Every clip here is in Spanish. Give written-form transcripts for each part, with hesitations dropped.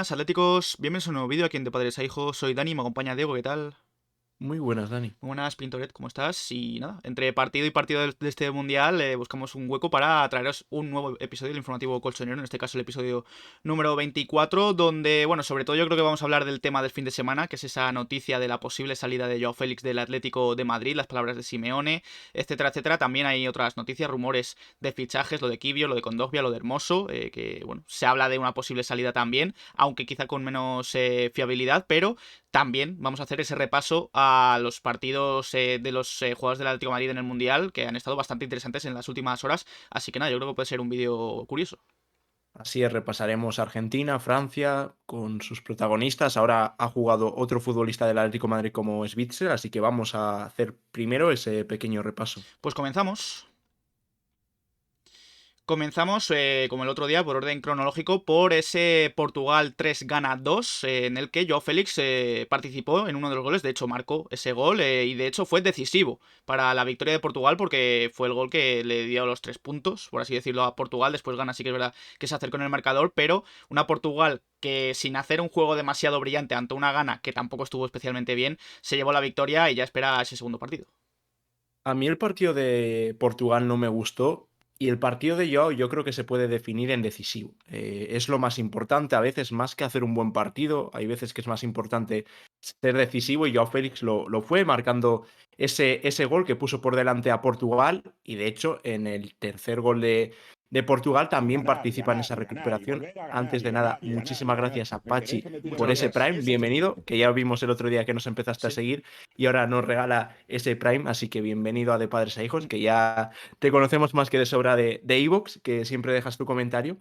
buenas, Atléticos. Bienvenidos a un nuevo vídeo aquí en De Padres a Hijos. Soy Dani, me acompaña Diego, ¿qué tal? Muy buenas, Dani. Muy buenas, Pintoret, ¿cómo estás? Y nada, entre partido y partido de este mundial buscamos un hueco para traeros un nuevo episodio del informativo colchonero, en este caso el episodio número 24, donde, bueno, sobre todo yo creo que vamos a hablar del tema del fin de semana, que es esa noticia de la posible salida de Joao Félix del Atlético de Madrid, las palabras de Simeone, etcétera, etcétera. También hay otras noticias, rumores de fichajes, lo de Kibio, lo de Kondogbia, lo de Hermoso, que, bueno, se habla de una posible salida también, aunque quizá con menos fiabilidad, pero también vamos a hacer ese repaso a los partidos de los jugadores del Atlético de Madrid en el Mundial, que han estado bastante interesantes en las últimas horas. Así que nada, yo creo que puede ser un vídeo curioso. Así es, repasaremos Argentina, Francia, con sus protagonistas. Ahora ha jugado otro futbolista del Atlético de Madrid como es Witsel, así que vamos a hacer primero ese pequeño repaso. Pues comenzamos. Comenzamos, como el otro día, por orden cronológico, por ese Portugal 3 gana 2, en el que Joao Félix participó en uno de los goles, de hecho marcó ese gol, y de hecho fue decisivo para la victoria de Portugal porque fue el gol que le dio los 3 puntos, por así decirlo, a Portugal. Después gana, sí que es verdad que se acercó en el marcador, pero una Portugal que sin hacer un juego demasiado brillante ante una Ghana que tampoco estuvo especialmente bien, se llevó la victoria y ya espera ese segundo partido. A mí el partido de Portugal no me gustó y el partido de Joao yo creo que se puede definir en decisivo. Es lo más importante, a veces más que hacer un buen partido, hay veces que es más importante ser decisivo y Joao Félix lo fue marcando ese gol que puso por delante a Portugal y de hecho en el tercer gol de Portugal Y también ganar, y participa en ganar, esa y ganar, y recuperación. volver a ganar, Antes y de nada, ganar, y ganar, y muchísimas ganar. gracias a Pachi Déjame Muchas por ese gracias. Prime, Ese es el bienvenido, fútbol. que ya vimos el otro día que nos empezaste a Sí. seguir y ahora nos regala ese Prime, así que bienvenido a De Padres a Hijos, que ya te conocemos más que de sobra de iVoox, que siempre dejas tu comentario.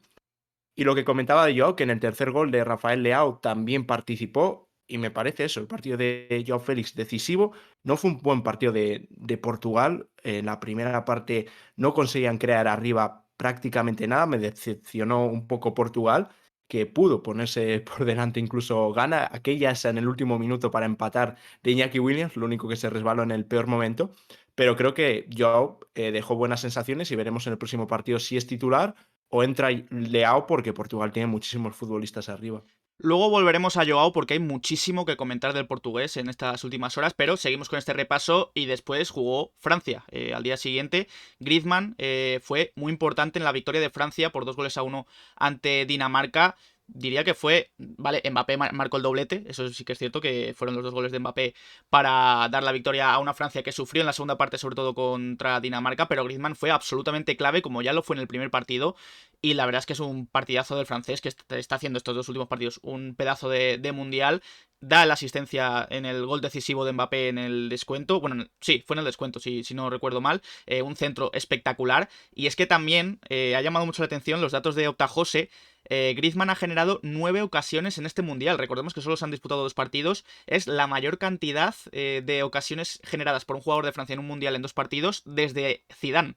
Y lo que comentaba de Joao, que en el tercer gol de Rafael Leao también participó, y me parece eso, el partido de Joao Félix decisivo. No fue un buen partido de Portugal. En la primera parte no conseguían crear arriba prácticamente nada. Me decepcionó un poco Portugal, que pudo ponerse por delante incluso gana. Aquella esa en el último minuto para empatar de Iñaki Williams, lo único que se resbaló en el peor momento. Pero creo que Joao dejó buenas sensaciones y veremos en el próximo partido si es titular o entra Leao porque Portugal tiene muchísimos futbolistas arriba. Luego volveremos a Joao porque hay muchísimo que comentar del portugués en estas últimas horas, pero seguimos con este repaso y después jugó Francia. Al día siguiente, Griezmann fue muy importante en la victoria de Francia por 2 goles a 1 ante Dinamarca. Diría que fue, vale, Mbappé marcó el doblete, eso sí que es cierto, que fueron los 2 goles de Mbappé para dar la victoria a una Francia que sufrió en la segunda parte, sobre todo contra Dinamarca, pero Griezmann fue absolutamente clave, como ya lo fue en el primer partido, y la verdad es que es un partidazo del francés que está haciendo estos 2 últimos partidos un pedazo de mundial. Da la asistencia en el gol decisivo de Mbappé en el descuento. Bueno, sí, fue en el descuento, si no recuerdo mal. Un centro espectacular. Y es que también ha llamado mucho la atención los datos de Optajose. Griezmann ha generado 9 ocasiones en este mundial. Recordemos que solo se han disputado 2 partidos. Es la mayor cantidad de ocasiones generadas por un jugador de Francia en un mundial en 2 partidos desde Zidane.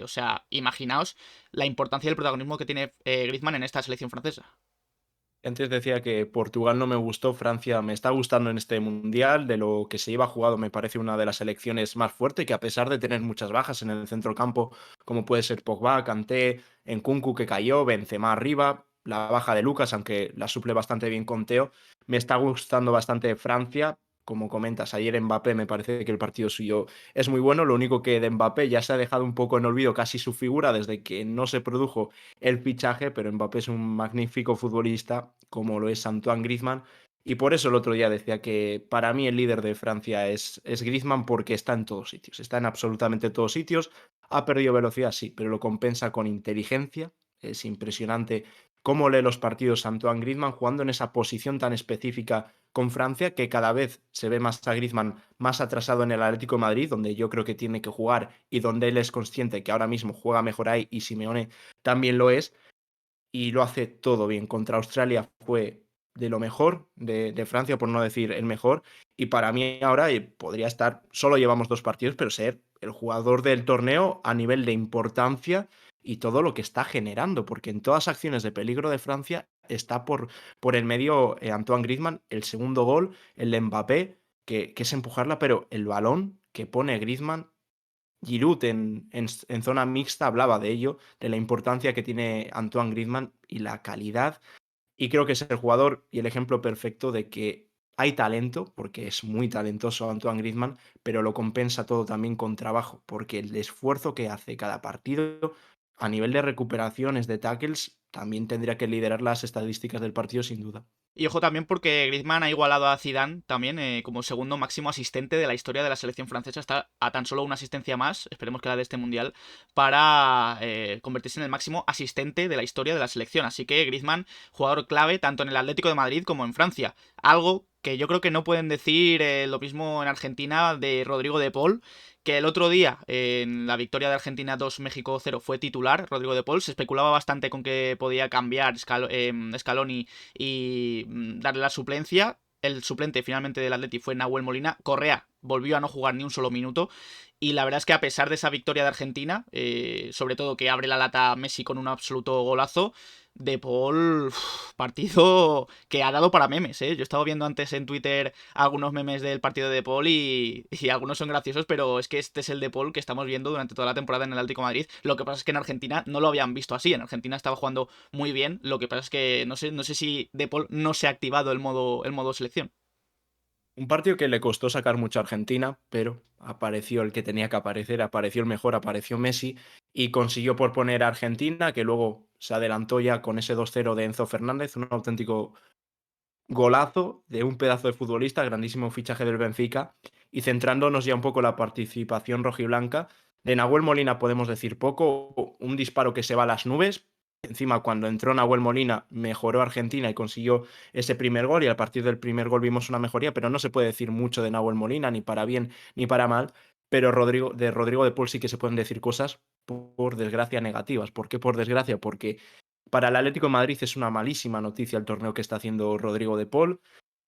O sea, imaginaos la importancia y el protagonismo que tiene Griezmann en esta selección francesa. Antes decía que Portugal no me gustó, Francia me está gustando en este mundial. De lo que se lleva jugado, me parece una de las selecciones más fuertes, que a pesar de tener muchas bajas en el centro campo, como puede ser Pogba, Kanté, Nkunku que cayó, Benzema arriba, la baja de Lucas, aunque la suple bastante bien con Teo, me está gustando bastante Francia. Como comentas, ayer Mbappé me parece que el partido suyo es muy bueno. Lo único que de Mbappé ya se ha dejado un poco en olvido casi su figura desde que no se produjo el fichaje, pero Mbappé es un magnífico futbolista, como lo es Antoine Griezmann, y por eso el otro día decía que para mí el líder de Francia es Griezmann porque está en todos sitios, está en absolutamente todos sitios, ha perdido velocidad, sí, pero lo compensa con inteligencia, es impresionante cómo lee los partidos Antoine Griezmann jugando en esa posición tan específica con Francia, que cada vez se ve más a Griezmann más atrasado en el Atlético de Madrid, donde yo creo que tiene que jugar y donde él es consciente que ahora mismo juega mejor ahí y Simeone también lo es y lo hace todo bien. Contra Australia fue de lo mejor de Francia, por no decir el mejor, y para mí ahora podría estar, solo llevamos 2 partidos, pero ser el jugador del torneo a nivel de importancia y todo lo que está generando, porque en todas acciones de peligro de Francia está por el medio Antoine Griezmann, el segundo gol, el de Mbappé, que es empujarla, pero el balón que pone Griezmann. Giroud en zona mixta hablaba de ello, de la importancia que tiene Antoine Griezmann y la calidad Y creo que es el jugador y el ejemplo perfecto de que hay talento, porque es muy talentoso Antoine Griezmann, pero lo compensa todo también con trabajo, porque el esfuerzo que hace cada partido a nivel de recuperaciones, de tackles, también tendría que liderar las estadísticas del partido sin duda. Y ojo también porque Griezmann ha igualado a Zidane también como segundo máximo asistente de la historia de la selección francesa. Está a tan solo una asistencia más, esperemos que la de este mundial, para convertirse en el máximo asistente de la historia de la selección. Así que Griezmann, jugador clave tanto en el Atlético de Madrid como en Francia. Algo que yo creo que no pueden decir lo mismo en Argentina de Rodrigo de Paul, que el otro día, en la victoria de Argentina 2 México 0, fue titular, Rodrigo de Paul. Se especulaba bastante con que podía cambiar Scaloni y darle la suplencia. El suplente finalmente del Atleti fue Nahuel Molina. Correa volvió a no jugar ni un solo minuto. Y la verdad es que a pesar de esa victoria de Argentina, sobre todo que abre la lata Messi con un absoluto golazo, De Paul, partido que ha dado para memes, ¿eh? Yo estaba viendo antes en Twitter algunos memes del partido de De Paul y algunos son graciosos, pero es que este es el De Paul que estamos viendo durante toda la temporada en el Atlético de Madrid. Lo que pasa es que en Argentina no lo habían visto así. En Argentina estaba jugando muy bien. Lo que pasa es que no sé si De Paul no se ha activado el modo selección. Un partido que le costó sacar mucho a Argentina, pero apareció el que tenía que aparecer, apareció el mejor, apareció Messi y consiguió por poner a Argentina, que luego se adelantó ya con ese 2-0 de Enzo Fernández, un auténtico golazo de un pedazo de futbolista, grandísimo fichaje del Benfica, y centrándonos ya un poco la participación rojiblanca, de Nahuel Molina podemos decir poco, un disparo que se va a las nubes. Encima, cuando entró Nahuel Molina, mejoró Argentina y consiguió ese primer gol, y a partir del primer gol vimos una mejoría, pero no se puede decir mucho de Nahuel Molina, ni para bien ni para mal. Pero Rodrigo de Paul sí que se pueden decir cosas, por desgracia, negativas. ¿Por qué por desgracia? Porque para el Atlético de Madrid es una malísima noticia el torneo que está haciendo Rodrigo de Paul,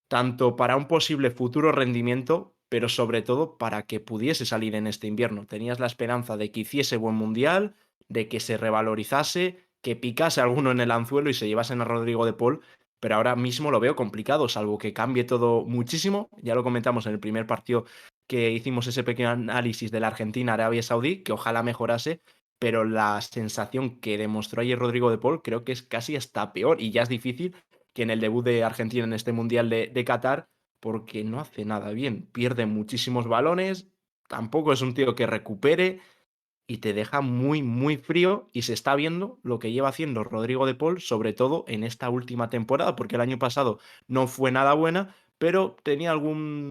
tanto para un posible futuro rendimiento, pero sobre todo para que pudiese salir en este invierno. Tenías la esperanza de que hiciese buen mundial, de que se revalorizase, que picase alguno en el anzuelo y se llevasen a Rodrigo de Paul, pero ahora mismo lo veo complicado, salvo que cambie todo muchísimo. Ya lo comentamos en el primer partido que hicimos ese pequeño análisis de la Argentina-Arabia Saudí, que ojalá mejorase, pero la sensación que demostró ayer Rodrigo de Paul creo que es casi hasta peor y ya es difícil que en el debut de Argentina en este Mundial de Qatar, porque no hace nada bien. Pierde muchísimos balones, tampoco es un tío que recupere y te deja muy, muy frío y se está viendo lo que lleva haciendo Rodrigo de Paul, sobre todo en esta última temporada, porque el año pasado no fue nada buena, pero tenía algún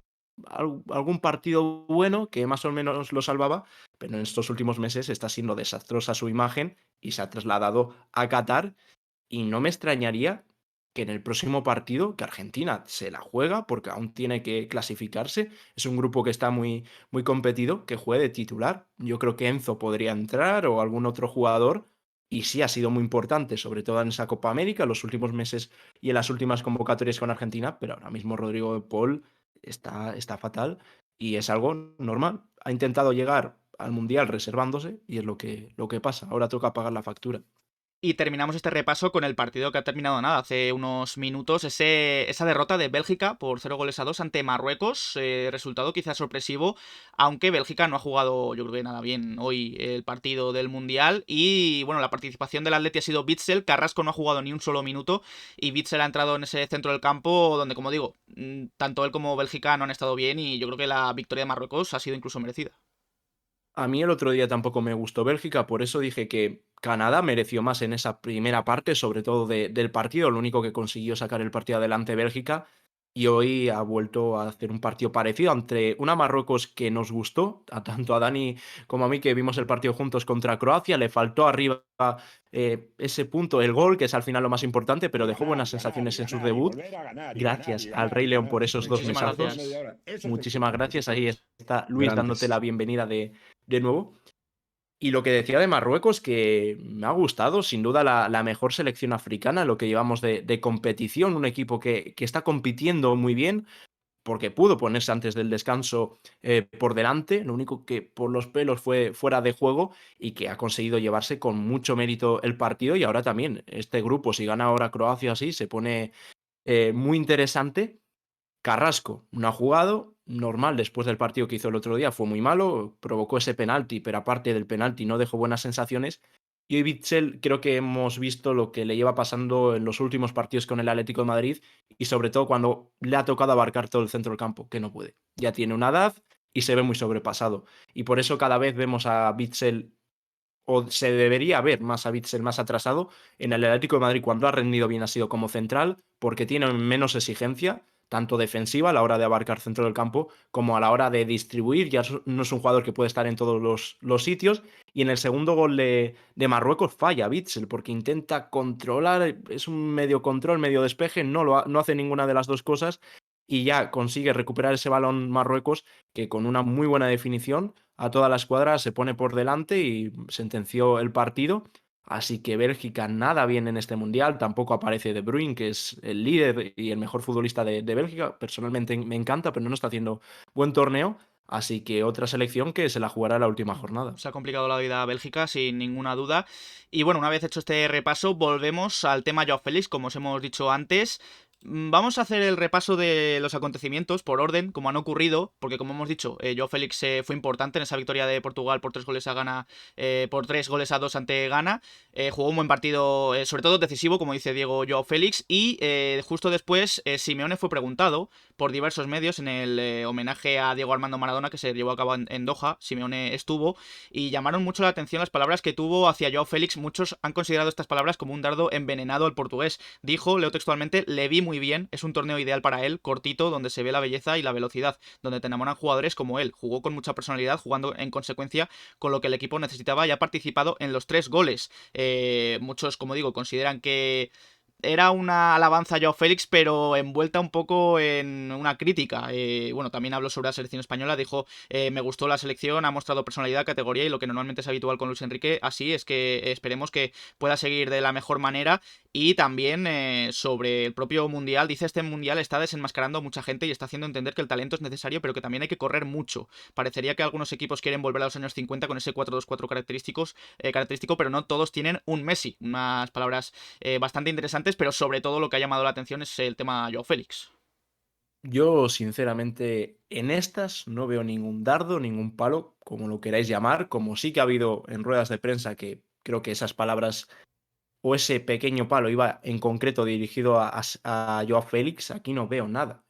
partido bueno que más o menos lo salvaba, pero en estos últimos meses está siendo desastrosa su imagen y se ha trasladado a Qatar y no me extrañaría que en el próximo partido, que Argentina se la juega porque aún tiene que clasificarse, es un grupo que está muy, muy competido, que juegue de titular. Yo creo que Enzo podría entrar o algún otro jugador y sí ha sido muy importante, sobre todo en esa Copa América, en los últimos meses y en las últimas convocatorias con Argentina, pero ahora mismo Rodrigo de Paul está fatal y es algo normal. Ha intentado llegar al Mundial reservándose y es lo que pasa. Ahora toca pagar la factura. Y terminamos este repaso con el partido que ha terminado nada, hace unos minutos, esa derrota de Bélgica por 0 goles a 2 ante Marruecos, resultado quizás sorpresivo, aunque Bélgica no ha jugado, yo creo que nada bien hoy el partido del Mundial, y bueno, la participación del Atleti ha sido Witsel. Carrasco no ha jugado ni un solo minuto, y Witsel ha entrado en ese centro del campo donde, como digo, tanto él como Bélgica no han estado bien, y yo creo que la victoria de Marruecos ha sido incluso merecida. A mí el otro día tampoco me gustó Bélgica, por eso dije que Canadá mereció más en esa primera parte, sobre todo del partido. Lo único que consiguió sacar el partido adelante Bélgica y hoy ha vuelto a hacer un partido parecido ante una Marruecos que nos gustó, tanto a Dani como a mí que vimos el partido juntos contra Croacia. Le faltó arriba ese punto, el gol, que es al final lo más importante, pero Y dejó ganar, buenas y ganar, y sensaciones en su ganar, y debut. volver a ganar, y ganar, y Gracias al ganar, Rey y León por ganar. esos dos Muchísimas Eso es mesazos. media gracias. hora. Eso es Muchísimas festejar, gracias. eso Ahí es. está Luis dándote la Grandes. bienvenida de nuevo. Y lo que decía de Marruecos, que me ha gustado, sin duda la mejor selección africana, lo que llevamos de competición, un equipo que está compitiendo muy bien, porque pudo ponerse antes del descanso por delante, lo único que por los pelos fue fuera de juego y que ha conseguido llevarse con mucho mérito el partido y ahora también este grupo, si gana ahora Croacia así, se pone muy interesante. Carrasco no ha jugado, normal, después del partido que hizo el otro día fue muy malo, provocó ese penalti, pero aparte del penalti no dejó buenas sensaciones. Y hoy Witsel creo que hemos visto lo que le lleva pasando en los últimos partidos con el Atlético de Madrid y sobre todo cuando le ha tocado abarcar todo el centro del campo, que no puede. Ya tiene una edad y se ve muy sobrepasado. Y por eso cada vez vemos a Witsel, o se debería ver más a Witsel más atrasado. En el Atlético de Madrid, cuando ha rendido bien, ha sido como central, porque tiene menos exigencia, tanto defensiva a la hora de abarcar centro del campo, como a la hora de distribuir. Ya no es un jugador que puede estar en todos los sitios. Y en el segundo gol de Marruecos falla Witsel, porque intenta controlar, es un medio control, medio despeje, no hace ninguna de las dos cosas. Y ya consigue recuperar ese balón Marruecos, que con una muy buena definición a toda la escuadra se pone por delante y sentenció el partido. Así que Bélgica nada bien en este mundial. Tampoco aparece De Bruyne, que es el líder y el mejor futbolista de Bélgica. Personalmente me encanta, pero no está haciendo buen torneo. Así que otra selección que se la jugará la última jornada. Se ha complicado la vida a Bélgica, sin ninguna duda. Y bueno, una vez hecho este repaso, volvemos al tema Joao Félix, como os hemos dicho antes. Vamos a hacer el repaso de los acontecimientos por orden, como han ocurrido, porque como hemos dicho, Joao Félix fue importante en esa victoria de Portugal por 3 goles a Ghana, por 3 goles a 2 ante Ghana. Jugó un buen partido, sobre todo decisivo, como dice Diego, Joao Félix. Y justo después, Simeone fue preguntado por diversos medios en el homenaje a Diego Armando Maradona que se llevó a cabo en Doha. Simeone estuvo y llamaron mucho la atención las palabras que tuvo hacia Joao Félix. Muchos han considerado estas palabras como un dardo envenenado al portugués. Dijo, leo textualmente, le vi muy bien, es un torneo ideal para él, cortito, donde se ve la belleza y la velocidad, donde te enamoran jugadores como él. Jugó con mucha personalidad, jugando en consecuencia con lo que el equipo necesitaba y ha participado en los 3 goles. Muchos, como digo, consideran que era una alabanza a Joao Félix, pero envuelta un poco en una crítica. Bueno, también habló sobre la selección española, dijo, me gustó la selección, ha mostrado personalidad, categoría y lo que normalmente es habitual con Luis Enrique, así es que esperemos que pueda seguir de la mejor manera. Y también sobre el propio Mundial, dice, este Mundial está desenmascarando a mucha gente y está haciendo entender que el talento es necesario, pero que también hay que correr mucho. Parecería que algunos equipos quieren volver a los años 50 con ese 4-2-4 característico, pero no todos tienen un Messi. Unas palabras bastante interesantes, pero sobre todo lo que ha llamado la atención es el tema Joao Félix. Yo, sinceramente, en estas no veo ningún dardo, ningún palo, como lo queráis llamar, como sí que ha habido en ruedas de prensa que creo que esas palabras o ese pequeño palo iba en concreto dirigido a Joao Félix, aquí no veo nada.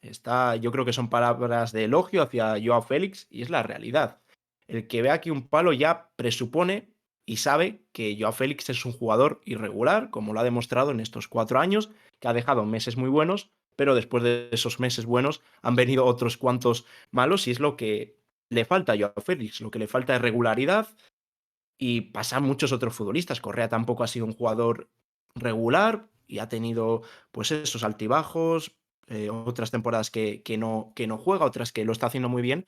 Yo creo que son palabras de elogio hacia Joao Félix y es la realidad. El que ve aquí un palo ya presupone y sabe que Joao Félix es un jugador irregular, como lo ha demostrado en estos 4 años, que ha dejado meses muy buenos, pero después de esos meses buenos han venido otros cuantos malos y es lo que le falta a Joao Félix. Lo que le falta es regularidad, y pasan muchos otros futbolistas. Correa tampoco ha sido un jugador regular y ha tenido, pues, esos altibajos, otras temporadas que no juega, otras que lo está haciendo muy bien.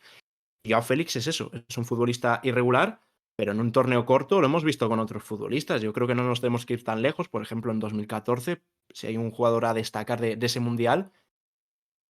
Y Joao Félix es eso, es un futbolista irregular, pero en un torneo corto lo hemos visto con otros futbolistas. Yo creo que no nos tenemos que ir tan lejos. Por ejemplo, en 2014, si hay un jugador a destacar de ese mundial,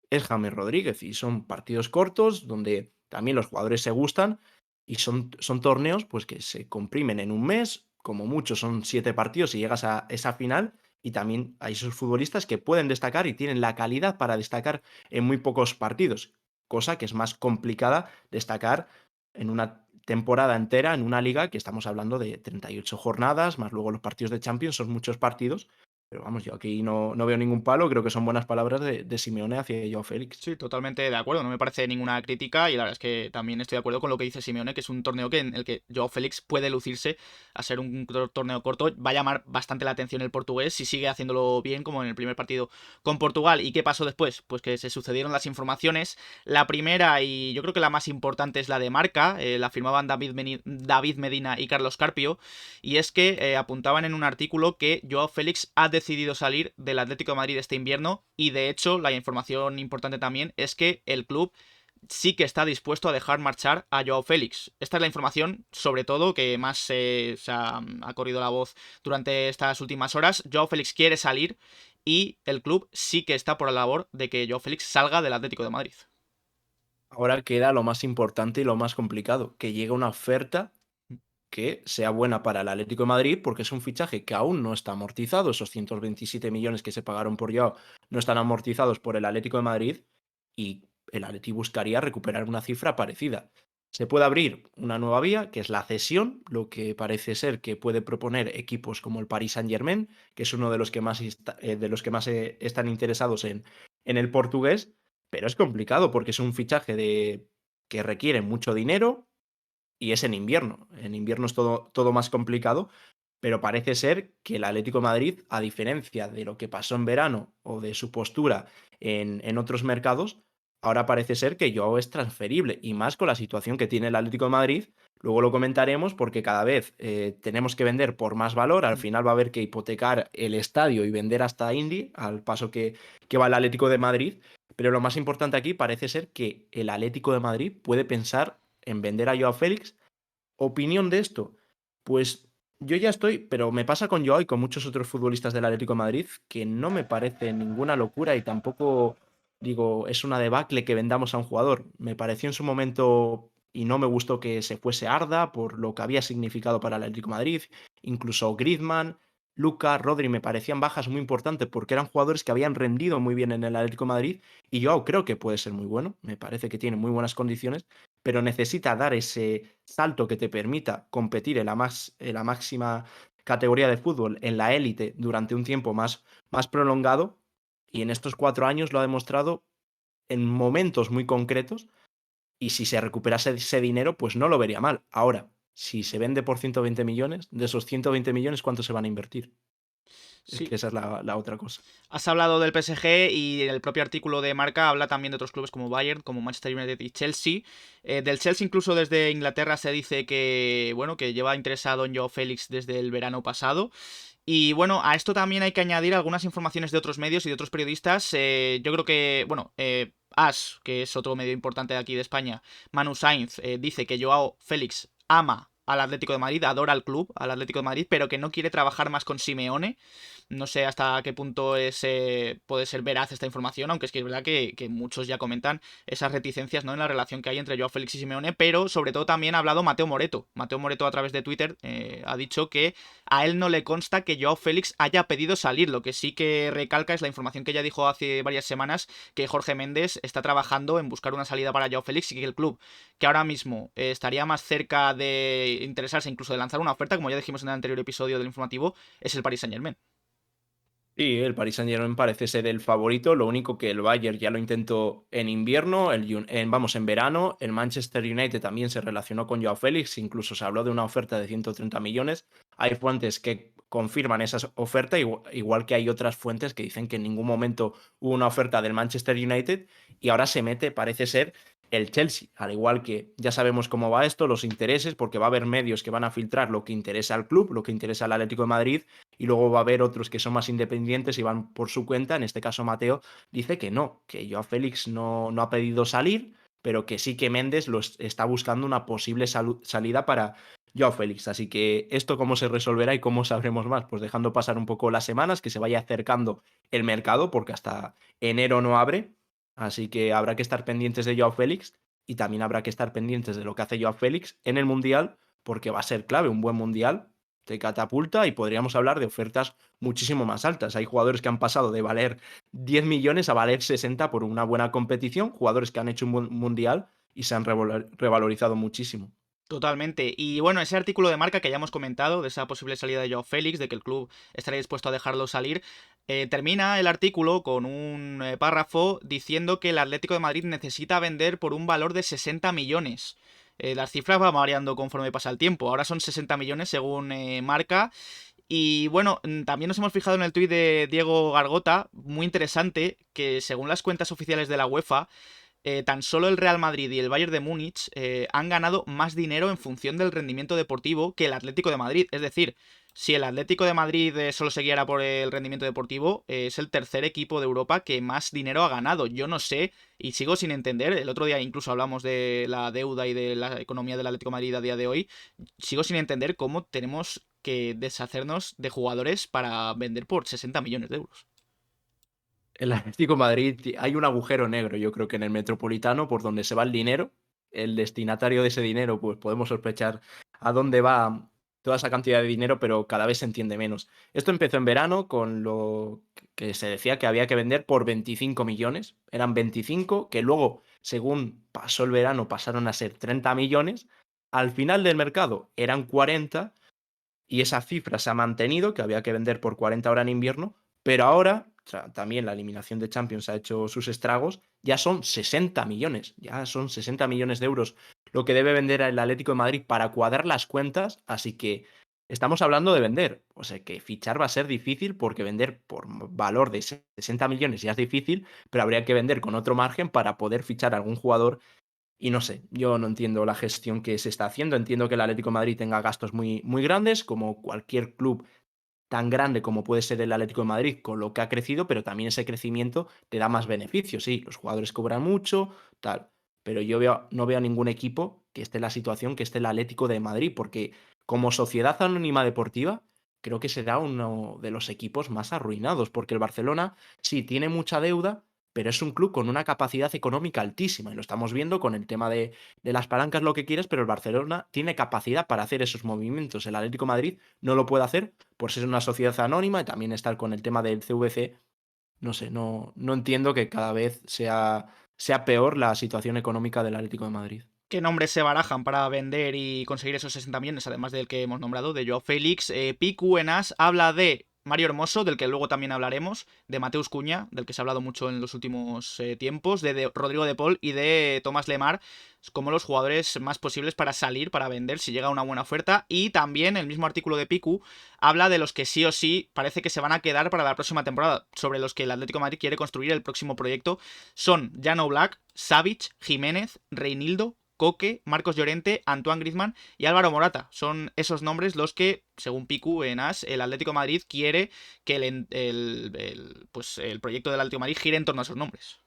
es James Rodríguez. Y son partidos cortos donde también los jugadores se gustan y son torneos pues que se comprimen en un mes, como mucho son 7 partidos y llegas a esa final. Y también hay esos futbolistas que pueden destacar y tienen la calidad para destacar en muy pocos partidos, cosa que es más complicada destacar en una temporada entera, en una liga que estamos hablando de 38 jornadas, más luego los partidos de Champions, son muchos partidos. Pero vamos, yo aquí no veo ningún palo, creo que son buenas palabras de Simeone hacia Joao Félix. Sí, totalmente de acuerdo, no me parece ninguna crítica y la verdad es que también estoy de acuerdo con lo que dice Simeone, que es un torneo en el que Joao Félix puede lucirse a ser un torneo corto, va a llamar bastante la atención el portugués si sigue haciéndolo bien como en el primer partido con Portugal. ¿Y qué pasó después? Pues que se sucedieron las informaciones, la primera y yo creo que la más importante es la de Marca, la firmaban David Medina y Carlos Carpio, y es que apuntaban en un artículo que Joao Félix ha decidido salir del Atlético de Madrid este invierno y de hecho la información importante también es que el club sí que está dispuesto a dejar marchar a Joao Félix. Esta es la información, sobre todo, que más ha corrido la voz durante estas últimas horas. Joao Félix quiere salir y el club sí que está por la labor de que Joao Félix salga del Atlético de Madrid. Ahora queda lo más importante y lo más complicado, que llegue una oferta que sea buena para el Atlético de Madrid, porque es un fichaje que aún no está amortizado. Esos 127 millones que se pagaron por Joao no están amortizados por el Atlético de Madrid y el Atleti buscaría recuperar una cifra parecida. Se puede abrir una nueva vía, que es la cesión, lo que parece ser que puede proponer equipos como el Paris Saint-Germain, que es uno de los que más, están interesados en el portugués, pero es complicado porque es un fichaje que requiere mucho dinero y es en invierno. En invierno es todo más complicado, pero parece ser que el Atlético de Madrid, a diferencia de lo que pasó en verano o de su postura en otros mercados, ahora parece ser que Joao es transferible y más con la situación que tiene el Atlético de Madrid. Luego lo comentaremos porque cada vez tenemos que vender por más valor. Al Mm. final va a haber que hipotecar el estadio y vender hasta Indy al paso que va el Atlético de Madrid. Pero lo más importante aquí parece ser que el Atlético de Madrid puede pensar en vender a Joao Félix. ¿Opinión de esto? Pues yo ya estoy, pero me pasa con Joao y con muchos otros futbolistas del Atlético de Madrid que no me parece ninguna locura y tampoco digo es una debacle que vendamos a un jugador. Me pareció en su momento y no me gustó que se fuese Arda por lo que había significado para el Atlético de Madrid, incluso Griezmann, Lucas, Rodri me parecían bajas muy importantes porque eran jugadores que habían rendido muy bien en el Atlético de Madrid y Joao creo que puede ser muy bueno, me parece que tiene muy buenas condiciones, pero necesita dar ese salto que te permita competir en la máxima categoría de fútbol, en la élite, durante un tiempo más prolongado. Y en estos 4 años lo ha demostrado en momentos muy concretos. Y si se recuperase ese dinero, pues no lo vería mal. Ahora, si se vende por 120 millones, de esos 120 millones, ¿cuánto se van a invertir? Es Sí. que esa es la otra cosa. Has hablado del PSG y el propio artículo de Marca habla también de otros clubes como Bayern, como Manchester United y Chelsea. Del Chelsea incluso desde Inglaterra se dice que, bueno, que lleva interesado en Joao Félix desde el verano pasado. Y bueno, a esto también hay que añadir algunas informaciones de otros medios y de otros periodistas. Yo creo que, bueno, AS, que es otro medio importante de aquí de España, Manu Sainz, dice que Joao Félix ama al Atlético de Madrid, adora al club, al Atlético de Madrid, pero que no quiere trabajar más con Simeone. No sé hasta qué punto puede ser veraz esta información, aunque es que es verdad que muchos ya comentan esas reticencias, ¿no?, en la relación que hay entre Joao Félix y Simeone, pero sobre todo también ha hablado Mateo Moreto. Mateo Moreto a través de Twitter ha dicho que a él no le consta que Joao Félix haya pedido salir. Lo que sí que recalca es la información que ya dijo hace varias semanas, que Jorge Méndez está trabajando en buscar una salida para Joao Félix y que el club, que ahora mismo estaría más cerca de interesarse, incluso de lanzar una oferta, como ya dijimos en el anterior episodio del informativo, es el Paris Saint-Germain. Sí, el Paris Saint-Germain parece ser el favorito, lo único que el Bayern ya lo intentó en invierno, en verano, el Manchester United también se relacionó con Joao Félix, incluso se habló de una oferta de 130 millones. Hay fuentes que confirman esa oferta, igual que hay otras fuentes que dicen que en ningún momento hubo una oferta del Manchester United y ahora se mete, parece ser, el Chelsea, al igual que ya sabemos cómo va esto, los intereses, porque va a haber medios que van a filtrar lo que interesa al club, lo que interesa al Atlético de Madrid, y luego va a haber otros que son más independientes y van por su cuenta. En este caso, Mateo dice que no, que Joao Félix no ha pedido salir, pero que sí que Méndez está buscando una posible salida para Joao Félix. Así que esto cómo se resolverá y cómo sabremos más, pues dejando pasar un poco las semanas, que se vaya acercando el mercado, porque hasta enero no abre. Así que habrá que estar pendientes de Joao Félix y también habrá que estar pendientes de lo que hace Joao Félix en el Mundial, porque va a ser clave un buen Mundial te catapulta y podríamos hablar de ofertas muchísimo más altas. Hay jugadores que han pasado de valer 10 millones a valer 60 por una buena competición, jugadores que han hecho un buen mundial y se han revalorizado muchísimo. Totalmente. Y bueno, ese artículo de Marca que ya hemos comentado, de esa posible salida de Joao Félix, de que el club estaría dispuesto a dejarlo salir, termina el artículo con un párrafo diciendo que el Atlético de Madrid necesita vender por un valor de 60 millones. Las cifras van variando conforme pasa el tiempo. Ahora son 60 millones según Marca. Y bueno, también nos hemos fijado en el tuit de Diego Gargota, muy interesante, que según las cuentas oficiales de la UEFA, tan solo el Real Madrid y el Bayern de Múnich han ganado más dinero en función del rendimiento deportivo que el Atlético de Madrid. Es decir, si el Atlético de Madrid solo se guiara por el rendimiento deportivo, es el tercer equipo de Europa que más dinero ha ganado. Yo no sé y sigo sin entender. El otro día incluso hablamos de la deuda y de la economía del Atlético de Madrid a día de hoy. Sigo sin entender cómo tenemos que deshacernos de jugadores para vender por 60 millones de euros. El Atlético de Madrid, hay un agujero negro, yo creo que en el Metropolitano, por donde se va el dinero, el destinatario de ese dinero, pues podemos sospechar a dónde va toda esa cantidad de dinero, pero cada vez se entiende menos. Esto empezó en verano con lo que se decía que había que vender por 25 millones. Eran 25, que luego, según pasó el verano, pasaron a ser 30 millones. Al final del mercado eran 40 y esa cifra se ha mantenido, que había que vender por 40 ahora en invierno, pero ahora, o sea, también la eliminación de Champions ha hecho sus estragos, ya son 60 millones, ya son 60 millones de euros lo que debe vender el Atlético de Madrid para cuadrar las cuentas, así que estamos hablando de vender, o sea que fichar va a ser difícil porque vender por valor de 60 millones ya es difícil, pero habría que vender con otro margen para poder fichar a algún jugador y no sé, yo no entiendo la gestión que se está haciendo. Entiendo que el Atlético de Madrid tenga gastos muy, muy grandes, como cualquier club tan grande como puede ser el Atlético de Madrid, con lo que ha crecido, pero también ese crecimiento te da más beneficios. Sí, los jugadores cobran mucho, tal. Pero no veo a ningún equipo que esté en la situación que esté el Atlético de Madrid, porque como sociedad anónima deportiva, creo que será uno de los equipos más arruinados, porque el Barcelona sí tiene mucha deuda, pero es un club con una capacidad económica altísima, y lo estamos viendo con el tema de las palancas, lo que quieras, pero el Barcelona tiene capacidad para hacer esos movimientos. El Atlético de Madrid no lo puede hacer por ser una sociedad anónima y también estar con el tema del CVC. No sé, no entiendo que cada vez sea peor la situación económica del Atlético de Madrid. ¿Qué nombres se barajan para vender y conseguir esos 60 millones, además del que hemos nombrado, de Joao Félix? Picu Enas habla de Mario Hermoso, del que luego también hablaremos, de Mateus Cuña, del que se ha hablado mucho en los últimos tiempos, de Rodrigo de Paul y de Tomás Lemar, como los jugadores más posibles para salir, para vender, si llega una buena oferta. Y también el mismo artículo de Picu habla de los que sí o sí parece que se van a quedar para la próxima temporada, sobre los que el Atlético de Madrid quiere construir el próximo proyecto. Son Jan Oblak, Savic, Jiménez, Reinildo, Coque, Marcos Llorente, Antoine Griezmann y Álvaro Morata. Son esos nombres los que, según Picu en AS, el Atlético de Madrid quiere que el proyecto del Atlético de Madrid gire en torno a esos nombres.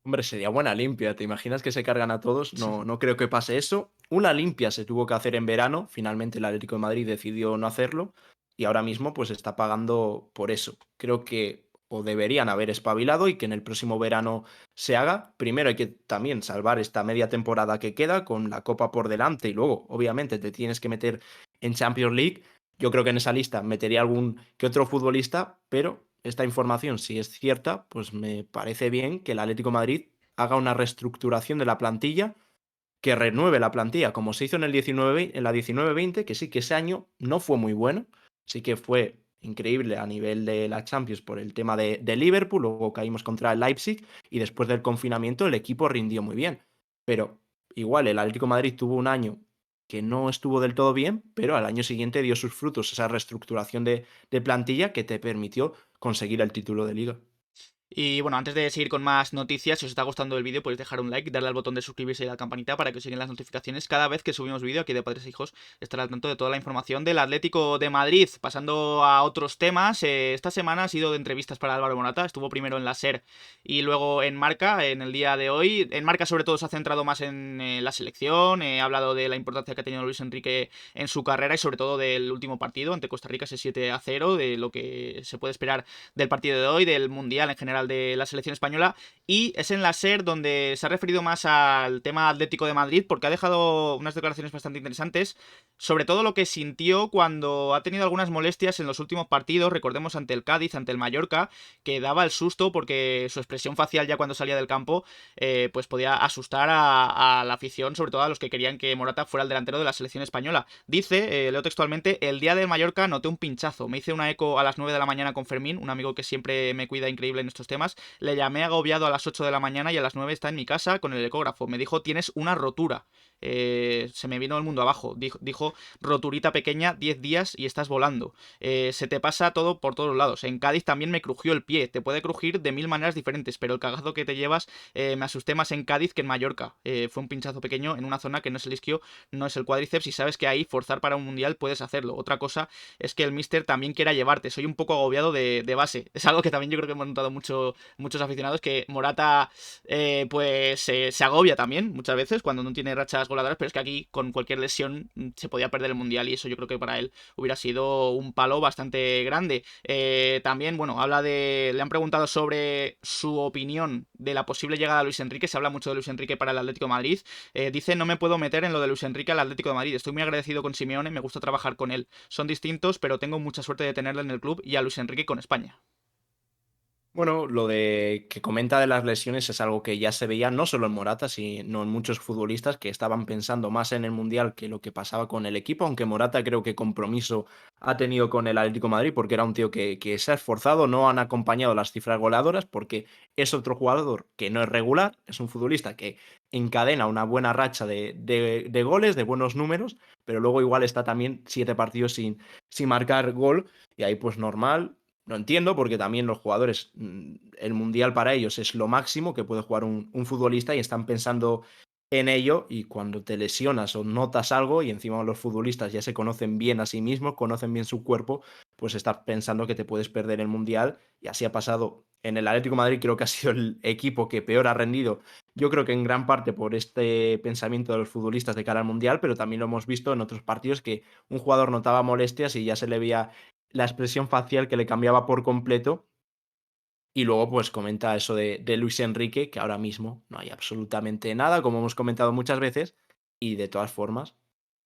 Hombre, sería buena limpia. ¿Te imaginas que se cargan a todos? No, no creo que pase eso. Una limpia se tuvo que hacer en verano. Finalmente el Atlético de Madrid decidió no hacerlo y ahora mismo pues está pagando por eso. Creo que o deberían haber espabilado y que en el próximo verano se haga. Primero hay que también salvar esta media temporada que queda con la Copa por delante y luego obviamente te tienes que meter en Champions League. Yo creo que en esa lista metería algún que otro futbolista, pero esta información, si es cierta, pues me parece bien que el Atlético de Madrid haga una reestructuración de la plantilla, que renueve la plantilla, como se hizo en el 19, en la 19-20, que sí que ese año no fue muy bueno, sí que fue increíble a nivel de la Champions por el tema de Liverpool, luego caímos contra el Leipzig y después del confinamiento el equipo rindió muy bien, pero igual el Atlético de Madrid tuvo un año que no estuvo del todo bien, pero al año siguiente dio sus frutos esa reestructuración de plantilla que te permitió conseguir el título de liga. Y bueno, antes de seguir con más noticias, si os está gustando el vídeo, podéis dejar un like, darle al botón de suscribirse y a la campanita para que os lleguen las notificaciones cada vez que subimos vídeo aquí de Padres e Hijos. Estará al tanto de toda la información del Atlético de Madrid. Pasando a otros temas, esta semana ha sido de entrevistas para Álvaro Morata. Estuvo primero en la SER y luego en Marca en el día de hoy. En Marca sobre todo se ha centrado más en la selección, ha hablado de la importancia que ha tenido Luis Enrique en su carrera y sobre todo del último partido ante Costa Rica, ese 7-0, de lo que se puede esperar del partido de hoy, del Mundial en general de la selección española. Y es en la SER donde se ha referido más al tema Atlético de Madrid, porque ha dejado unas declaraciones bastante interesantes, sobre todo lo que sintió cuando ha tenido algunas molestias en los últimos partidos, recordemos ante el Cádiz, ante el Mallorca, que daba el susto porque su expresión facial ya cuando salía del campo pues podía asustar a la afición, sobre todo a los que querían que Morata fuera el delantero de la selección española. Dice, leo textualmente: el día del Mallorca noté un pinchazo, me hice una eco a las 9 de la mañana con Fermín, un amigo que siempre me cuida increíble en estos temas, le llamé agobiado a las 8 de la mañana y a las 9 está en mi casa con el ecógrafo, me dijo tienes una rotura. Se me vino el mundo abajo. Dijo roturita pequeña, 10 días y estás volando. Se te pasa todo por todos lados. En Cádiz también me crujió el pie. Te puede crujir de mil maneras diferentes, pero el cagazo que te llevas, me asusté más en Cádiz que en Mallorca. Fue un pinchazo pequeño en una zona que no es el isquio, no es el cuádriceps, y sabes que ahí forzar para un mundial puedes hacerlo. Otra cosa es que el míster también quiera llevarte. Soy un poco agobiado de base. Es algo que también yo creo que hemos notado muchos aficionados, que Morata pues se agobia también muchas veces cuando no tiene rachas goleadoras, pero es que aquí con cualquier lesión se podía perder el Mundial y eso yo creo que para él hubiera sido un palo bastante grande. También, bueno, le han preguntado sobre su opinión de la posible llegada de Luis Enrique, se habla mucho de Luis Enrique para el Atlético de Madrid. Dice, no me puedo meter en lo de Luis Enrique al Atlético de Madrid, estoy muy agradecido con Simeone, me gusta trabajar con él. Son distintos, pero tengo mucha suerte de tenerle en el club y a Luis Enrique con España. Bueno, lo de que comenta de las lesiones es algo que ya se veía no solo en Morata, sino en muchos futbolistas que estaban pensando más en el Mundial que lo que pasaba con el equipo, aunque Morata creo que compromiso ha tenido con el Atlético de Madrid porque era un tío que se ha esforzado, no han acompañado las cifras goleadoras porque es otro jugador que no es regular, es un futbolista que encadena una buena racha de goles, de buenos números, pero luego igual está también 7 partidos sin marcar gol y ahí pues normal. Lo entiendo porque también los jugadores, el mundial para ellos es lo máximo que puede jugar un futbolista y están pensando en ello y cuando te lesionas o notas algo y encima los futbolistas ya se conocen bien a sí mismos, conocen bien su cuerpo, pues estás pensando que te puedes perder el mundial y así ha pasado en el Atlético de Madrid, creo que ha sido el equipo que peor ha rendido, yo creo que en gran parte por este pensamiento de los futbolistas de cara al mundial, pero también lo hemos visto en otros partidos que un jugador notaba molestias y ya se le veía la expresión facial que le cambiaba por completo. Y luego, pues comenta eso de Luis Enrique, que ahora mismo no hay absolutamente nada, como hemos comentado muchas veces, y de todas formas,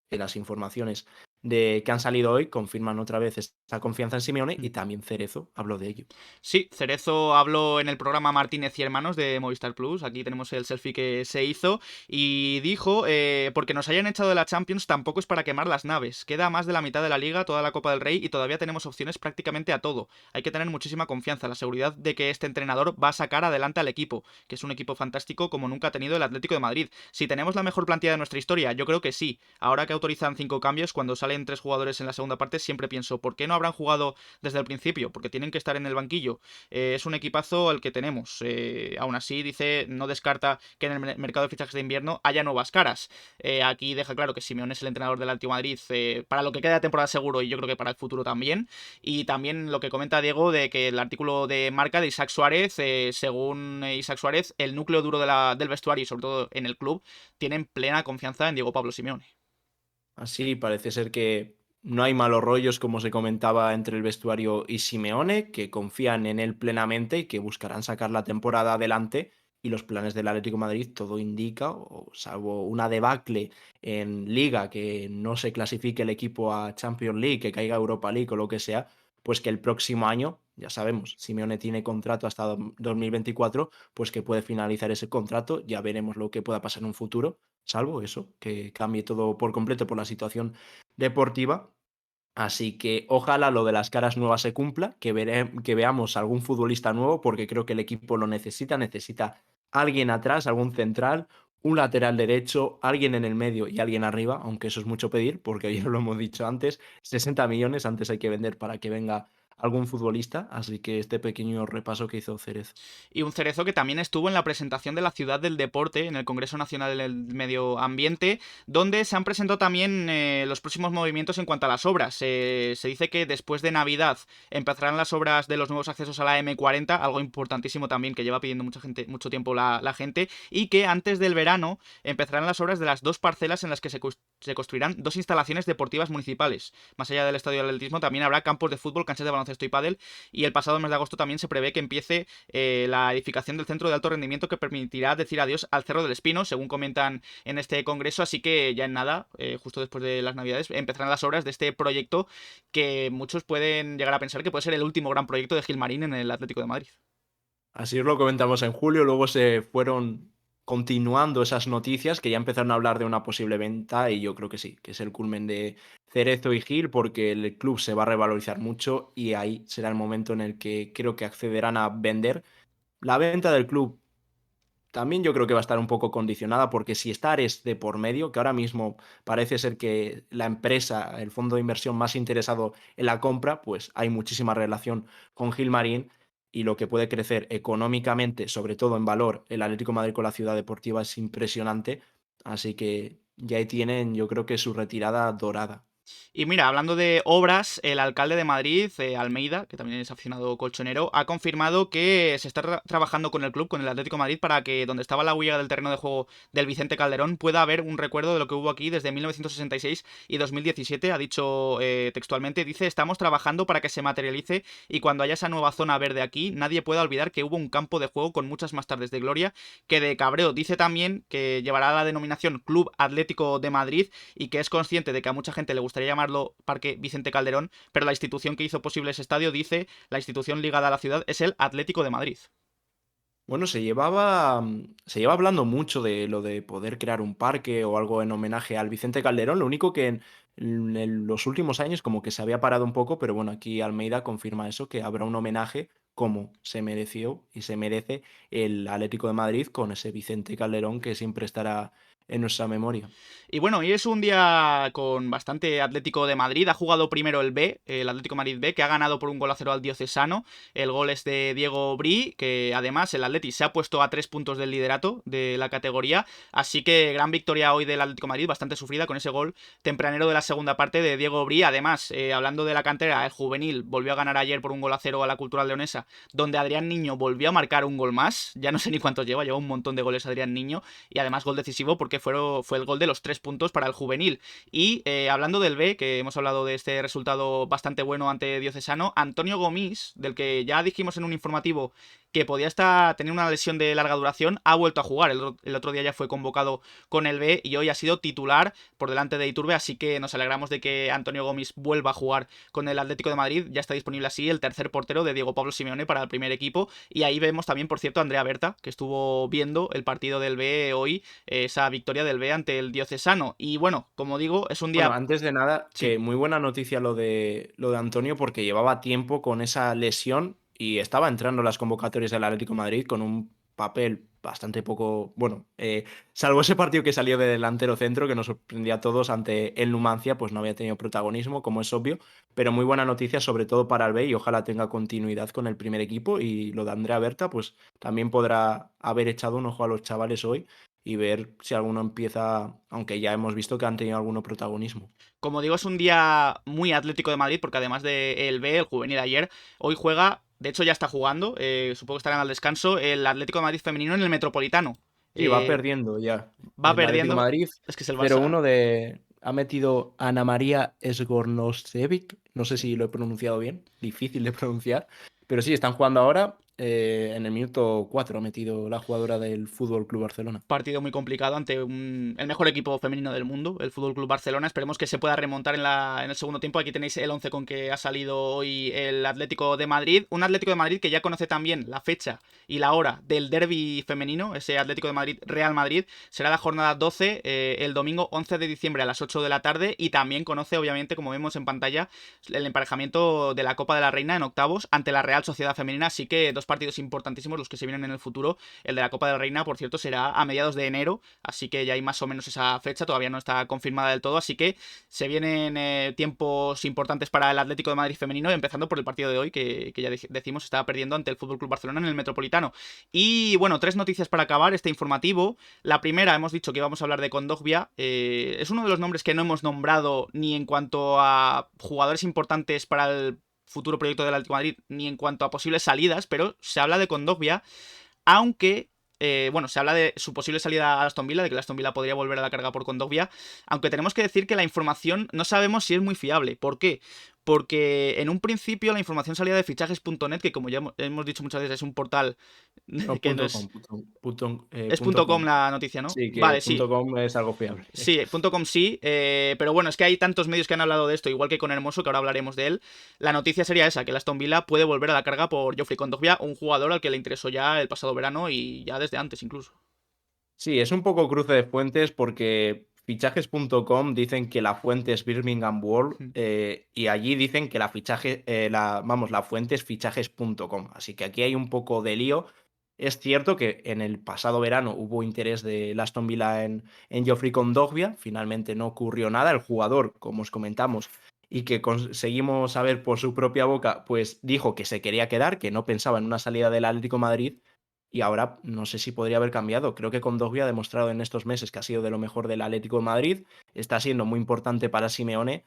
las informaciones que han salido hoy confirman otra vez esta confianza en Simeone y también Cerezo habló de ello. Sí, Cerezo habló en el programa Martínez y Hermanos de Movistar Plus. Aquí tenemos el selfie que se hizo. Y dijo: porque nos hayan echado de la Champions tampoco es para quemar las naves. Queda más de la mitad de la liga, toda la Copa del Rey y todavía tenemos opciones prácticamente a todo. Hay que tener muchísima confianza, la seguridad de que este entrenador va a sacar adelante al equipo, que es un equipo fantástico como nunca ha tenido el Atlético de Madrid. Si tenemos la mejor plantilla de nuestra historia, yo creo que sí. Ahora que autorizan 5 cambios, cuando salen 3 jugadores en la segunda parte, siempre pienso, ¿por qué no habrán jugado desde el principio? Porque tienen que estar en el banquillo. Es un equipazo el que tenemos. Aún así, dice, no descarta que en el mercado de fichajes de invierno haya nuevas caras. Aquí deja claro que Simeone es el entrenador del Atlético de Madrid para lo que queda de temporada seguro y yo creo que para el futuro también. Y también lo que comenta Diego de que el artículo de marca de Isaac Suárez, según Isaac Suárez, el núcleo duro del vestuario y sobre todo en el club tienen plena confianza en Diego Pablo Simeone. Así parece ser que no hay malos rollos, como se comentaba, entre el vestuario y Simeone, que confían en él plenamente y que buscarán sacar la temporada adelante. Y los planes del Atlético de Madrid, todo indica, o salvo una debacle en Liga, que no se clasifique el equipo a Champions League, que caiga a Europa League o lo que sea, pues que el próximo año, ya sabemos, Simeone tiene contrato hasta 2024, pues que puede finalizar ese contrato, ya veremos lo que pueda pasar en un futuro, salvo eso, que cambie todo por completo por la situación deportiva. Así que ojalá lo de las caras nuevas se cumpla, que veamos algún futbolista nuevo, porque creo que el equipo lo necesita alguien atrás, algún central, un lateral derecho, alguien en el medio y alguien arriba, aunque eso es mucho pedir, porque ya lo hemos dicho antes, 60 millones antes hay que vender para que venga algún futbolista, así que este pequeño repaso que hizo Cerezo. Y un Cerezo que también estuvo en la presentación de la Ciudad del Deporte en el Congreso Nacional del Medio Ambiente, donde se han presentado también los próximos movimientos en cuanto a las obras. Se dice que después de Navidad empezarán las obras de los nuevos accesos a la M40, algo importantísimo también que lleva pidiendo mucha gente, mucho tiempo la gente, y que antes del verano empezarán las obras de las 2 parcelas en las que se construirán 2 instalaciones deportivas municipales. Más allá del estadio de atletismo también habrá campos de fútbol, canchas de baloncesto y pádel, y el pasado mes de agosto también se prevé que empiece la edificación del centro de alto rendimiento que permitirá decir adiós al Cerro del Espino, según comentan en este congreso, así que ya en nada, justo después de las navidades, empezarán las obras de este proyecto que muchos pueden llegar a pensar que puede ser el último gran proyecto de Gilmarín en el Atlético de Madrid. Así os lo comentamos en julio, luego se fueron continuando esas noticias que ya empezaron a hablar de una posible venta y yo creo que sí, que es el culmen de Cerezo y Gil porque el club se va a revalorizar mucho y ahí será el momento en el que creo que accederán a vender. La venta del club también yo creo que va a estar un poco condicionada porque si está Ares de por medio, que ahora mismo parece ser que la empresa, el fondo de inversión más interesado en la compra, pues hay muchísima relación con Gilmarín y lo que puede crecer económicamente, sobre todo en valor, el Atlético de Madrid con la ciudad deportiva es impresionante. Así que ya ahí tienen, yo creo que su retirada dorada. Y mira, hablando de obras, el alcalde de Madrid, Almeida, que también es aficionado colchonero, ha confirmado que se está trabajando con el club, con el Atlético de Madrid, para que donde estaba la huella del terreno de juego del Vicente Calderón pueda haber un recuerdo de lo que hubo aquí desde 1966 y 2017. Ha dicho textualmente, dice, estamos trabajando para que se materialice y cuando haya esa nueva zona verde aquí, nadie pueda olvidar que hubo un campo de juego con muchas más tardes de gloria que de cabreo. Dice también que llevará la denominación Club Atlético de Madrid y que es consciente de que a mucha gente le gustaría llamarlo Parque Vicente Calderón, pero la institución que hizo posible ese estadio dice, la institución ligada a la ciudad es el Atlético de Madrid. Bueno, se lleva hablando mucho de lo de poder crear un parque o algo en homenaje al Vicente Calderón. Lo único que en los últimos años como que se había parado un poco, pero bueno, aquí Almeida confirma eso, que habrá un homenaje como se mereció y se merece el Atlético de Madrid con ese Vicente Calderón que siempre estará en nuestra memoria. Y bueno, hoy es un día con bastante Atlético de Madrid. Ha jugado primero el B, el Atlético de Madrid B, que ha ganado por 1-0 al Diocesano. El gol es de Diego Bri, que además el Atleti se ha puesto a 3 puntos del liderato de la categoría. Así que gran victoria hoy del Atlético de Madrid, bastante sufrida con ese gol tempranero de la segunda parte de Diego Bri. Además, hablando de la cantera, el juvenil volvió a ganar ayer por 1-0 a la Cultural Leonesa, donde Adrián Niño volvió a marcar un gol más. Ya no sé ni cuántos lleva un montón de goles Adrián Niño. Y además gol decisivo porque fue el gol de los 3 puntos para el juvenil. Y hablando del B, que hemos hablado de este resultado bastante bueno ante Diocesano, Antonio Gomis, del que ya dijimos en un informativo que podía tener una lesión de larga duración, ha vuelto a jugar. El otro día ya fue convocado con el B y hoy ha sido titular por delante de Iturbe, así que nos alegramos de que Antonio Gomis vuelva a jugar con el Atlético de Madrid. Ya está disponible así el tercer portero de Diego Pablo Simeone para el primer equipo. Y ahí vemos también, por cierto, a Andrea Berta, que estuvo viendo el partido del B hoy, esa victoria del B ante el Diocesano. Y bueno, como digo, es un Bueno, día... antes de nada, Sí. que muy buena noticia lo de Antonio porque llevaba tiempo con esa lesión y estaba entrando en las convocatorias del Atlético de Madrid con un papel bastante poco, bueno, salvo ese partido que salió de delantero centro que nos sorprendía a todos ante el Numancia, pues no había tenido protagonismo, como es obvio, pero muy buena noticia sobre todo para el B y ojalá tenga continuidad con el primer equipo y lo de Andrea Berta, pues también podrá haber echado un ojo a los chavales hoy y ver si alguno empieza, aunque ya hemos visto que han tenido alguno protagonismo. Como digo, es un día muy Atlético de Madrid porque además del B, el juvenil ayer, hoy juega, de hecho ya está jugando, supongo que estarán al descanso, el Atlético de Madrid femenino en el Metropolitano. Sí, va Eh, perdiendo ya. Va El Atlético de perdiendo, Madrid es que es el Barça. 0-1 de... Ha metido Ana María Sgornosevic, no sé si lo he pronunciado bien, difícil de pronunciar, pero sí, están jugando ahora. En el minuto 4 ha metido la jugadora del Fútbol Club Barcelona. Partido muy complicado ante el mejor equipo femenino del mundo, el Fútbol Club Barcelona. Esperemos que se pueda remontar en el segundo tiempo. Aquí tenéis el 11 con que ha salido hoy el Atlético de Madrid. Un Atlético de Madrid que ya conoce también la fecha y la hora del derbi femenino, ese Atlético de Madrid-Real Madrid. Será la jornada 12, el domingo 11 de diciembre a las 8 de la tarde. Y también conoce, obviamente, como vemos en pantalla, el emparejamiento de la Copa de la Reina en octavos ante la Real Sociedad Femenina. Así que dos partidos importantísimos los que se vienen en el futuro. El de la Copa de la Reina, por cierto, será a mediados de enero, así que ya hay más o menos esa fecha, todavía no está confirmada del todo, así que se vienen tiempos importantes para el Atlético de Madrid femenino, empezando por el partido de hoy, que ya decimos estaba perdiendo ante el Fútbol Club Barcelona en el Metropolitano. Y bueno, tres noticias para acabar este informativo. La primera, hemos dicho que íbamos a hablar de Kondogbia, es uno de los nombres que no hemos nombrado ni en cuanto a jugadores importantes para el futuro proyecto del Atlético de Madrid, ni en cuanto a posibles salidas, pero se habla de Kondogbia, aunque, bueno, se habla de su posible salida a Aston Villa, de que el Aston Villa podría volver a la carga por Kondogbia, aunque tenemos que decir que la información no sabemos si es muy fiable. ¿Por qué? Porque en un principio la información salía de fichajes.net, que como ya hemos dicho muchas veces es un portal No, que no punto es... com, Es punto .com com. la noticia, ¿no? Sí, que Vale, sí. punto .com es algo fiable. Sí, .com sí, pero bueno, es que hay tantos medios que han hablado de esto, igual que con Hermoso, que ahora hablaremos de él. La noticia sería esa, que el Aston Villa puede volver a la carga por Geoffrey Kondogbia, un jugador al que le interesó ya el pasado verano y ya desde antes incluso. Sí, es un poco cruce de fuentes porque fichajes.com dicen que la fuente es Birmingham World y allí dicen que la fuente es fichajes.com. Así que aquí hay un poco de lío. Es cierto que en el pasado verano hubo interés de Aston Villa en Geoffrey Kondogbia, finalmente no ocurrió nada. El jugador, como os comentamos, y que conseguimos saber por su propia boca, pues dijo que se quería quedar, que no pensaba en una salida del Atlético de Madrid y ahora no sé si podría haber cambiado. Creo que Kondogbia ha demostrado en estos meses que ha sido de lo mejor del Atlético de Madrid, está siendo muy importante para Simeone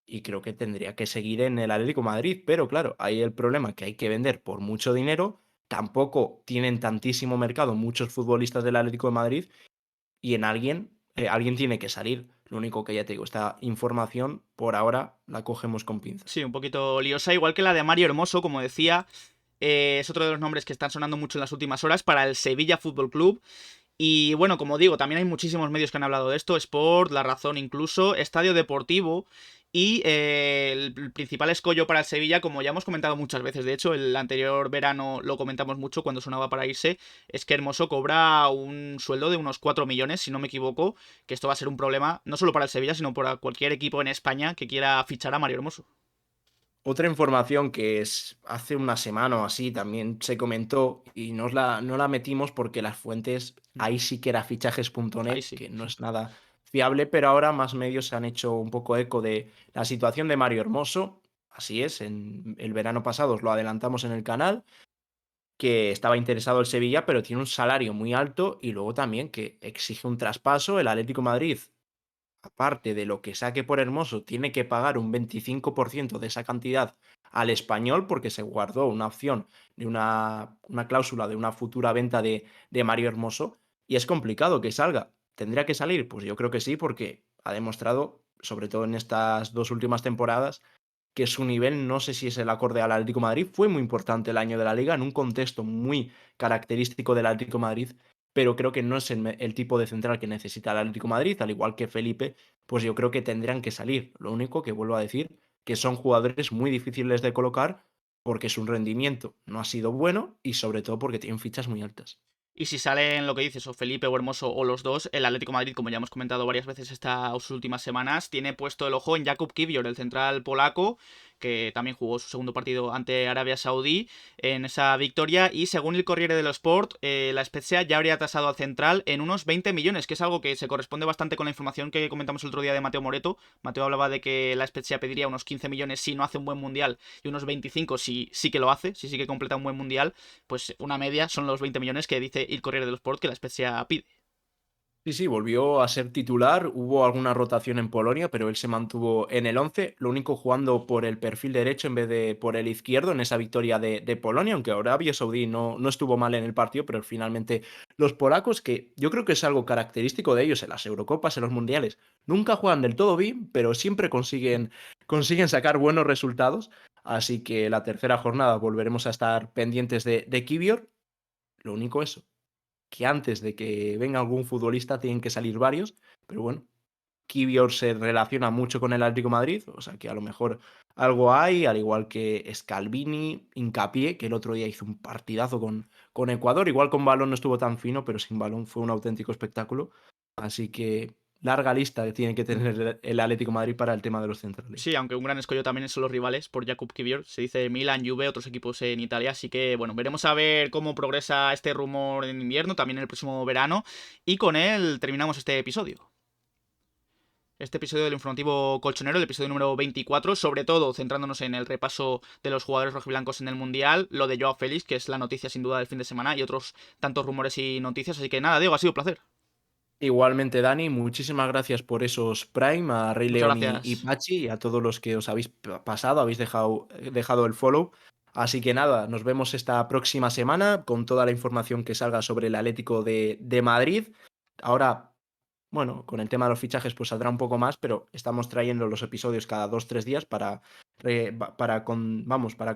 y creo que tendría que seguir en el Atlético de Madrid, pero claro, hay el problema que hay que vender por mucho dinero, tampoco tienen tantísimo mercado muchos futbolistas del Atlético de Madrid y en alguien tiene que salir. Lo único que ya te digo, esta información por ahora la cogemos con Sí, pinzas. un poquito liosa, igual que la de Mario Hermoso, como decía, es otro de los nombres que están sonando mucho en las últimas horas para el Sevilla Fútbol Club. Y bueno, como digo, también hay muchísimos medios que han hablado de esto, Sport, La Razón incluso, Estadio Deportivo y el principal escollo para el Sevilla, como ya hemos comentado muchas veces, de hecho el anterior verano lo comentamos mucho cuando sonaba para irse, es que Hermoso cobra un sueldo de unos 4 millones, si no me equivoco, que esto va a ser un problema no solo para el Sevilla, sino para cualquier equipo en España que quiera fichar a Mario Hermoso. Otra información que hace una semana o así también se comentó y no la metimos porque las fuentes, ahí sí que era Ahí fichajes.net, sí. que no es nada fiable, pero ahora más medios se han hecho un poco eco de la situación de Mario Hermoso. Así es, en el verano pasado os lo adelantamos en el canal, que estaba interesado el Sevilla, pero tiene un salario muy alto y luego también que exige un traspaso. El Atlético de Madrid, aparte de lo que saque por Hermoso, tiene que pagar un 25% de esa cantidad al Español porque se guardó una opción de una cláusula de una futura venta de Mario Hermoso y es complicado que salga. ¿Tendría que salir? Pues yo creo que sí, porque ha demostrado, sobre todo en estas 2 últimas temporadas, que su nivel, no sé si es el acorde al Atlético de Madrid, fue muy importante el año de la Liga, en un contexto muy característico del Atlético de Madrid, pero creo que no es el tipo de central que necesita el Atlético de Madrid, al igual que Felipe, pues yo creo que tendrían que salir. Lo único que vuelvo a decir, que son jugadores muy difíciles de colocar porque su rendimiento no ha sido bueno y sobre todo porque tienen fichas muy altas. Y si salen lo que dices, o Felipe o Hermoso o los dos, el Atlético de Madrid, como ya hemos comentado varias veces estas últimas semanas, tiene puesto el ojo en Jakub Kiwior, el central polaco, que también jugó su segundo partido ante Arabia Saudí en esa victoria. Y según el Corriere dello Sport, la Spezia ya habría tasado al central en unos 20 millones, que es algo que se corresponde bastante con la información que comentamos el otro día de Mateo Moreto. Mateo hablaba de que la Spezia pediría unos 15 millones si no hace un buen mundial y unos 25 si sí que lo hace, si sí que completa un buen mundial. Pues una media son los 20 millones que dice el Corriere dello Sport que la Spezia pide. Sí, sí, volvió a ser titular, hubo alguna rotación en Polonia, pero él se mantuvo en el 11, lo único jugando por el perfil derecho en vez de por el izquierdo en esa victoria de Polonia, aunque Arabia Saudí no estuvo mal en el partido, pero finalmente los polacos, que yo creo que es algo característico de ellos en las Eurocopas, en los Mundiales, nunca juegan del todo bien, pero siempre consiguen sacar buenos resultados, así que la tercera jornada volveremos a estar pendientes de Kivior, lo único eso que antes de que venga algún futbolista tienen que salir varios, pero bueno, Kivior se relaciona mucho con el Atlético de Madrid, o sea que a lo mejor algo hay, al igual que Scalvini, Hincapié, que el otro día hizo un partidazo con Ecuador, igual con balón no estuvo tan fino, pero sin balón fue un auténtico espectáculo, así que larga lista que tiene que tener el Atlético de Madrid para el tema de los centrales. Sí, aunque un gran escollo también son los rivales por Jakub Kiwior. Se dice Milan, Juve, otros equipos en Italia. Así que, bueno, veremos a ver cómo progresa este rumor en invierno, también en el próximo verano. Y con él terminamos este episodio. Este episodio del informativo colchonero, el episodio número 24, sobre todo centrándonos en el repaso de los jugadores rojiblancos en el Mundial, lo de Joao Félix, que es la noticia sin duda del fin de semana, y otros tantos rumores y noticias. Así que nada, Diego, ha sido un placer. Igualmente, Dani, muchísimas gracias por esos Prime, a Rey Muchas León y gracias. Pachi, y a todos los que os habéis pasado, habéis dejado el follow. Así que nada, nos vemos esta próxima semana con toda la información que salga sobre el Atlético de Madrid. Ahora, bueno, con el tema de los fichajes pues saldrá un poco más, pero estamos trayendo los episodios cada 2, 3 días para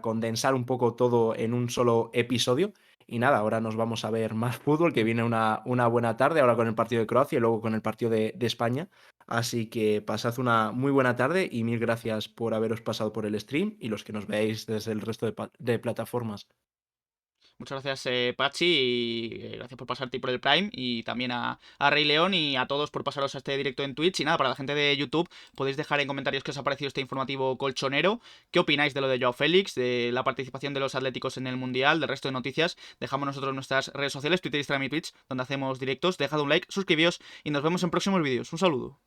condensar un poco todo en un solo episodio. Y nada, ahora nos vamos a ver más fútbol, que viene una buena tarde, ahora con el partido de Croacia y luego con el partido de España. Así que pasad una muy buena tarde y mil gracias por haberos pasado por el stream y los que nos veáis desde el resto de plataformas. Muchas gracias, Pachi, y gracias por pasarte por el Prime, y también a Rey León y a todos por pasaros a este directo en Twitch. Y nada, para la gente de YouTube, podéis dejar en comentarios qué os ha parecido este informativo colchonero, qué opináis de lo de Joao Félix, de la participación de los atléticos en el Mundial, del resto de noticias. Dejamos nosotros nuestras redes sociales, Twitter, Instagram y Twitch, donde hacemos directos. Dejad un like, suscribíos y nos vemos en próximos vídeos. Un saludo.